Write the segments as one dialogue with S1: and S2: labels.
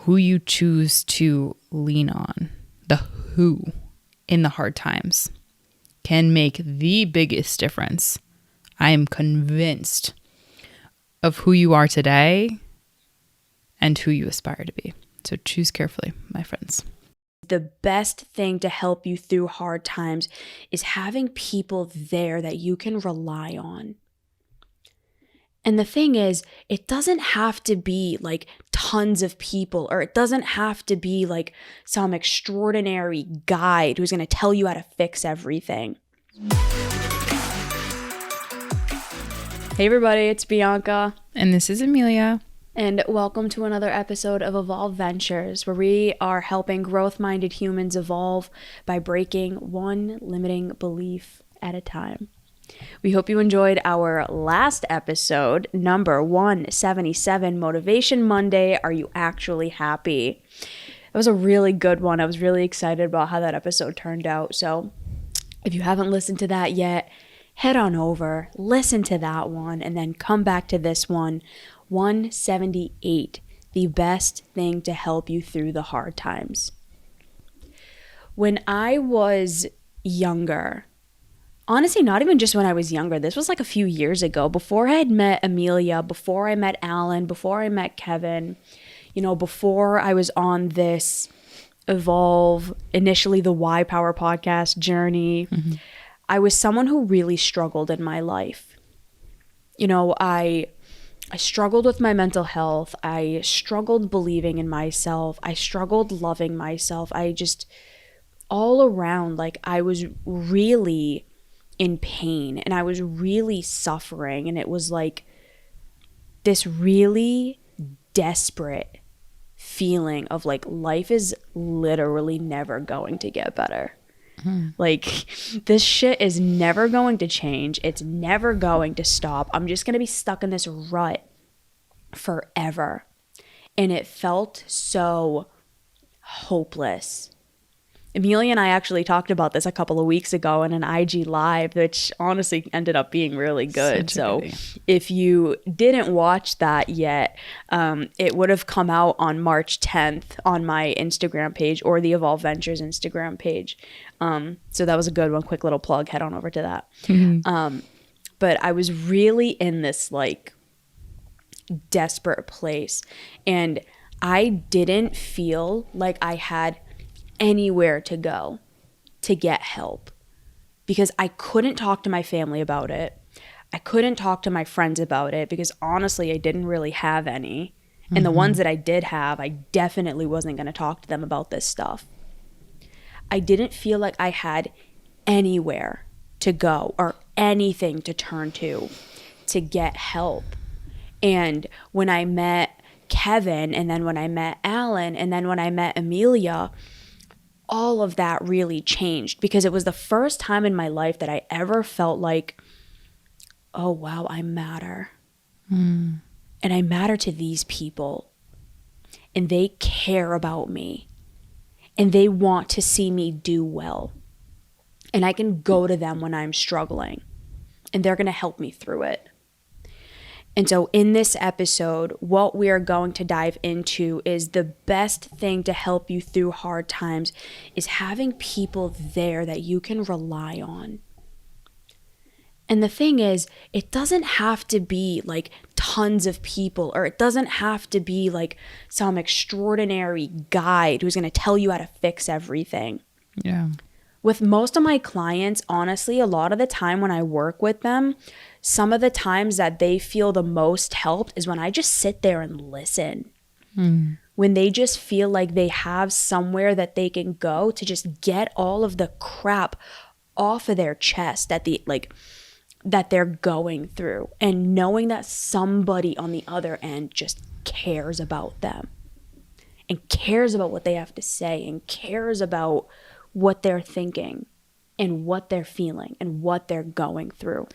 S1: who you choose to lean on, the who in the hard times, can make the biggest difference. I am convinced of who you are today and who you aspire to be. So choose carefully, my friends.
S2: The best thing to help you through hard times is having people there that you can rely on. And the thing is, it doesn't have to be like tons of people, or it doesn't have to be like some extraordinary guide who's going to tell you how to fix everything. Hey everybody, it's Bianca.
S1: And this is Emilia.
S2: And welcome to another episode of Evolve Ventures, where we are helping growth-minded humans evolve by breaking one limiting belief at a time. We hope you enjoyed our last episode, number 177, Motivation Monday. Are you actually happy? That was a really good one. I was really excited about how that episode turned out. So if you haven't listened to that yet, head on over, listen to that one, and then come back to this one. 178, the best thing to help you through the hard times. When I was younger, honestly, not even just when I was younger, this was like a few years ago, before I had met Emilia, before I met Alan, before I met Kevin, before I was on this Evolve, initially the Y Power podcast journey, I was someone who really struggled in my life. I struggled with my mental health. I struggled believing in myself. I struggled loving myself. All around, I was really in pain and I was really suffering. And it was like this really desperate feeling of life is literally never going to get better. This shit is never going to change. It's never going to stop. I'm just going to be stuck in this rut forever. And it felt so hopeless. Emilia and I actually talked about this a couple of weeks ago in an IG live, which honestly ended up being really good. So if you didn't watch that yet, it would have come out on March 10th on my Instagram page or the Evolve Ventures Instagram page. So that was a good one. Quick little plug. Head on over to that. But I was really in this desperate place, and I didn't feel like I had anywhere to go to get help, because I couldn't talk to my family about it. I couldn't talk to my friends about it, because honestly, I didn't really have any. And the ones that I did have, I definitely wasn't going to talk to them about this stuff. I didn't feel like I had anywhere to go or anything to turn to get help. And when I met Kevin, and then when I met Alan, and then when I met Emilia, all of that really changed, because it was the first time in my life that I ever felt like, oh wow, I matter. And I matter to these people, and they care about me, and they want to see me do well. And I can go to them when I'm struggling, and they're going to help me through it. And so in this episode, what we are going to dive into is the best thing to help you through hard times is having people there that you can rely on. And the thing is, it doesn't have to be tons of people, or it doesn't have to be some extraordinary guide who's going to tell you how to fix everything.
S1: Yeah.
S2: With most of my clients, honestly, a lot of the time when I work with them, some of the times that they feel the most helped is when I just sit there and listen. When they just feel like they have somewhere that they can go to just get all of the crap off of their chest that they're going through, and knowing that somebody on the other end just cares about them and cares about what they have to say and cares about what they're thinking and what they're feeling and what they're going through.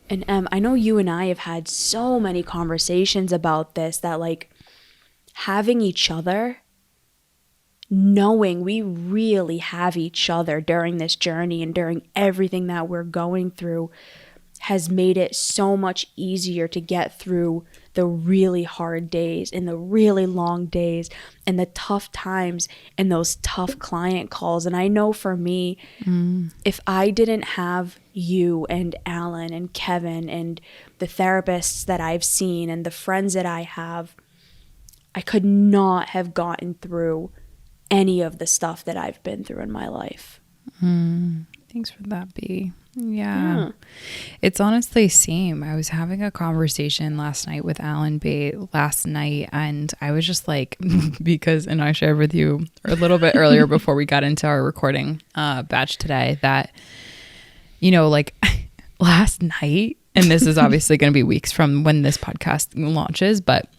S2: And I know you and I have had so many conversations about this, that having each other, knowing we really have each other during this journey and during everything that we're going through, has made it so much easier to get through the really hard days and the really long days and the tough times and those tough client calls. And I know for me, if I didn't have you and Alan and Kevin and the therapists that I've seen and the friends that I have, I could not have gotten through any of the stuff that I've been through in my life.
S1: Thanks for that, B. Yeah. It's honestly same. I was having a conversation last night with Alan B and I was just like, because, and I shared with you a little bit earlier before we got into our recording batch today that, you know, like last night, and this is obviously going to be weeks from when this podcast launches, but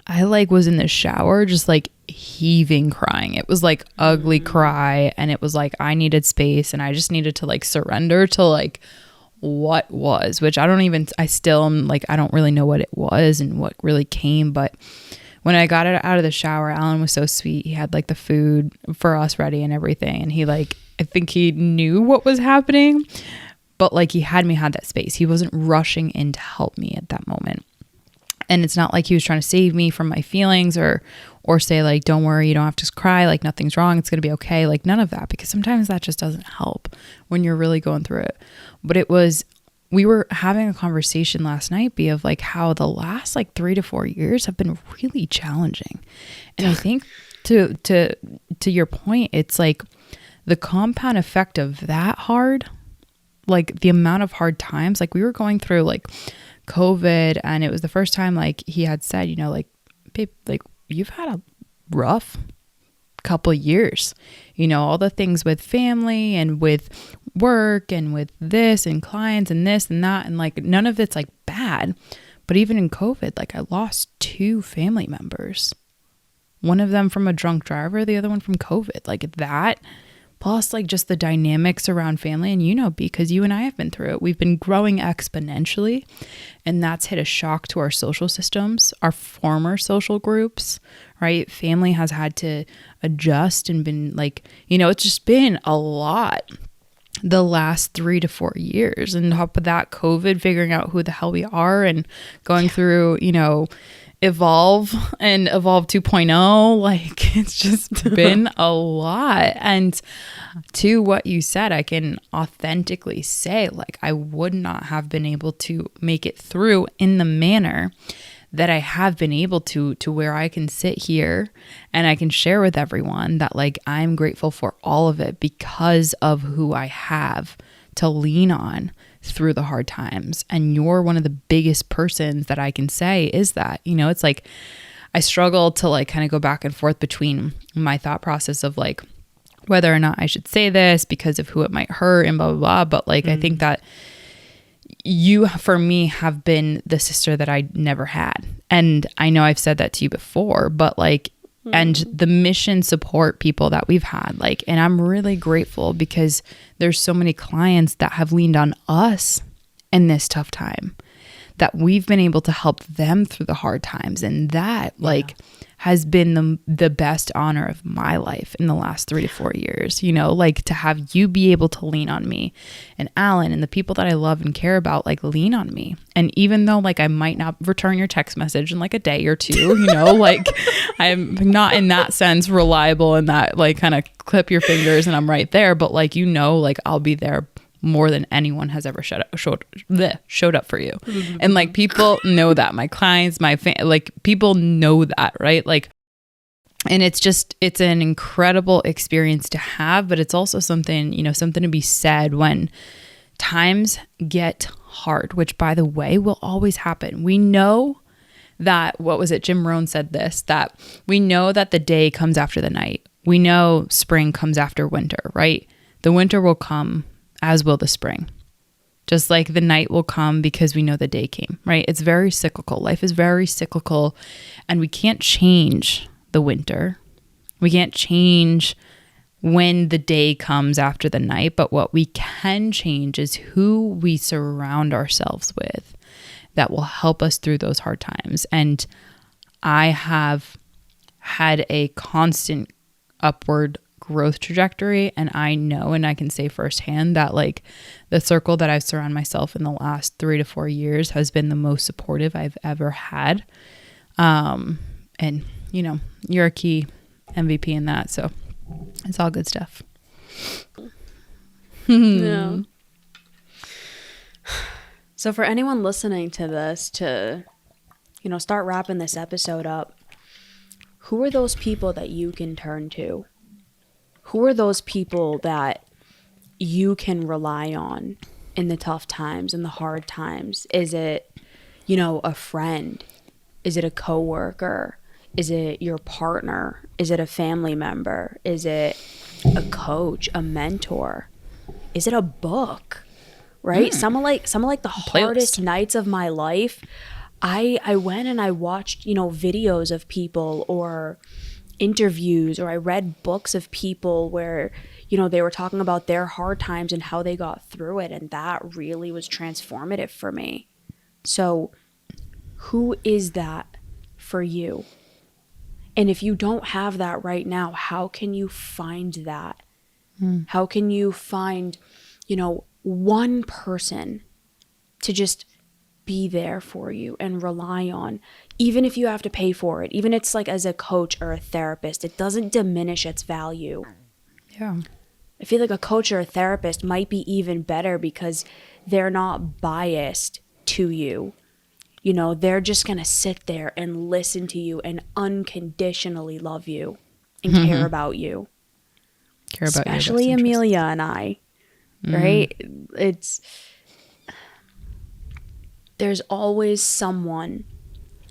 S1: I like was in the shower just like heaving crying. It was like ugly cry, and it was like I needed space and I just needed to like surrender to like what was, which I still am like, I don't really know what it was and what really came. But when I got it out of the shower, Alan was so sweet. He had like the food for us ready and everything, and he like, I think he knew what was happening, but like he had that space. He wasn't rushing in to help me at that moment. And it's not like he was trying to save me from my feelings or say like, don't worry, you don't have to cry, like nothing's wrong, it's going to be okay. Like none of that, because sometimes that just doesn't help when you're really going through it. But we were having a conversation last night, B, of like how the last like 3 to 4 years have been really challenging. And I think to your point, it's like the compound effect of that hard, like the amount of hard times, like we were going through like COVID, and it was the first time like he had said, you know, like, babe, like you've had a rough couple years, you know, all the things with family and with work and with this and clients and this and that, and like none of it's like bad. But even in COVID, like I lost 2 family members, one of them from a drunk driver, the other one from COVID. Like that, plus like just the dynamics around family. And you know, because you and I have been through it, we've been growing exponentially, and that's hit a shock to our social systems, our former social groups, right? Family has had to adjust and been like, you know, it's just been a lot the last 3 to 4 years. And on top of that, COVID, figuring out who the hell we are and going through, you know, Evolve 2.0, like it's just been a lot. And to what you said, I can authentically say like I would not have been able to make it through in the manner that I have been able to where I can sit here and I can share with everyone that like I'm grateful for all of it because of who I have to lean on through the hard times. And you're one of the biggest persons that I can say is that, you know, it's like I struggle to like kind of go back and forth between my thought process of like whether or not I should say this because of who it might hurt and blah, blah, blah. But like, I think that you, for me, have been the sister that I never had. And I know I've said that to you before, but like, and the mission support people that we've had, like, and I'm really grateful because there's so many clients that have leaned on us in this tough time, that we've been able to help them through the hard times. And that like has been the best honor of my life in the last 3 to 4 years, you know, like to have you be able to lean on me, and Alan and the people that I love and care about, like lean on me. And even though like I might not return your text message in like a day or 2, you know, like I'm not in that sense reliable in that like kind of clip your fingers and I'm right there, but like, you know, like I'll be there more than anyone has ever showed up for you. And like people know that, my clients, like people know that, right? Like, and it's an incredible experience to have, but it's also something, you know, something to be said when times get hard, which by the way, will always happen. We know that, what was it? Jim Rohn said this, that we know that the day comes after the night. We know spring comes after winter, right? The winter will come, as will the spring. Just like the night will come because we know the day came, right? It's very cyclical. Life is very cyclical, and we can't change the winter. We can't change when the day comes after the night, but what we can change is who we surround ourselves with that will help us through those hard times. And I have had a constant upward growth trajectory. And I know, and I can say firsthand that like the circle that I've surrounded myself in the last 3 to 4 years has been the most supportive I've ever had. And you know, you're a key MVP in that. So it's all good stuff.
S2: Yeah. So for anyone listening to this, to, you know, start wrapping this episode up, who are those people that you can turn to? Who are those people that you can rely on in the tough times, in the hard times? Is it, you know, a friend? Is it a coworker? Is it your partner? Is it a family member? Is it a coach, a mentor? Is it a book? Right? Some of like the hardest nights of my life, I went and I watched, you know, videos of people or interviews, or I read books of people where, you know, they were talking about their hard times and how they got through it. And that really was transformative for me. So who is that for you? And if you don't have that right now, how can you find that? How can you find, you know, one person to just be there for you and rely on, even if you have to pay for it, even if it's like as a coach or a therapist, it doesn't diminish its value.
S1: Yeah.
S2: I feel like a coach or a therapist might be even better because they're not biased to you. You know, they're just going to sit there and listen to you and unconditionally love you and care about you.
S1: Care about your best
S2: especially
S1: interest.
S2: Emilia and I, right? There's always someone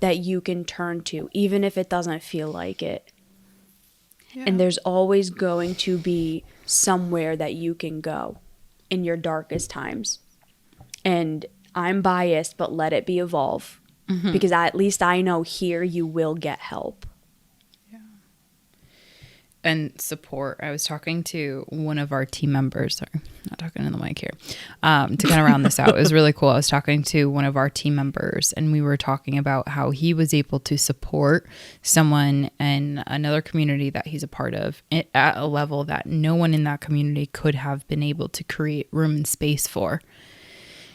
S2: that you can turn to, even if it doesn't feel like it. Yeah. And there's always going to be somewhere that you can go in your darkest times. And I'm biased, but let it be evolve. Because at least I know here you will get help.
S1: And support. I was talking to one of our team members, sorry, not talking in the mic here, to kind of round this out. It was really cool. I was talking to one of our team members, and we were talking about how he was able to support someone in another community that he's a part of at a level that no one in that community could have been able to create room and space for.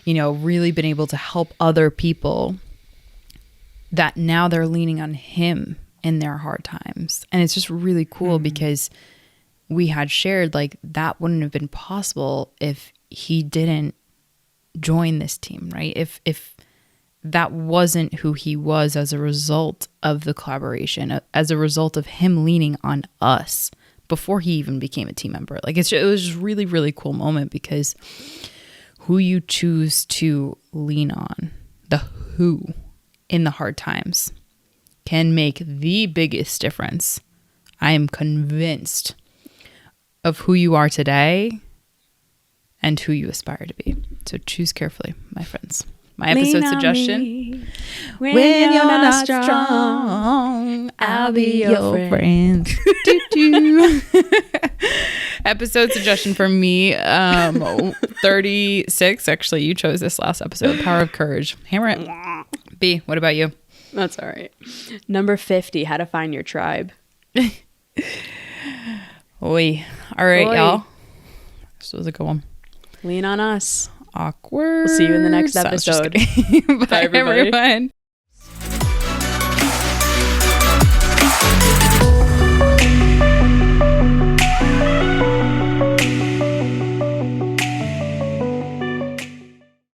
S1: You know, really been able to help other people that now they're leaning on him in their hard times. And it's just really cool because we had shared like that wouldn't have been possible if he didn't join this team, right? If that wasn't who he was as a result of the collaboration, as a result of him leaning on us before he even became a team member. Like it was just really, really cool moment because who you choose to lean on, the who in the hard times, can make the biggest difference. I am convinced of who you are today and who you aspire to be. So choose carefully, my friends. My episode suggestion.
S2: When you're not strong, I'll be your friend.
S1: Episode suggestion for me, 36. Actually, you chose this last episode. Power of Courage. Hammer it. B, what about you?
S2: That's all right. Number 50, how to find your tribe.
S1: Oi. All right, y'all. This was a good one.
S2: Lean on us.
S1: Awkward.
S2: We'll see you in the next episode.
S1: Bye, everyone.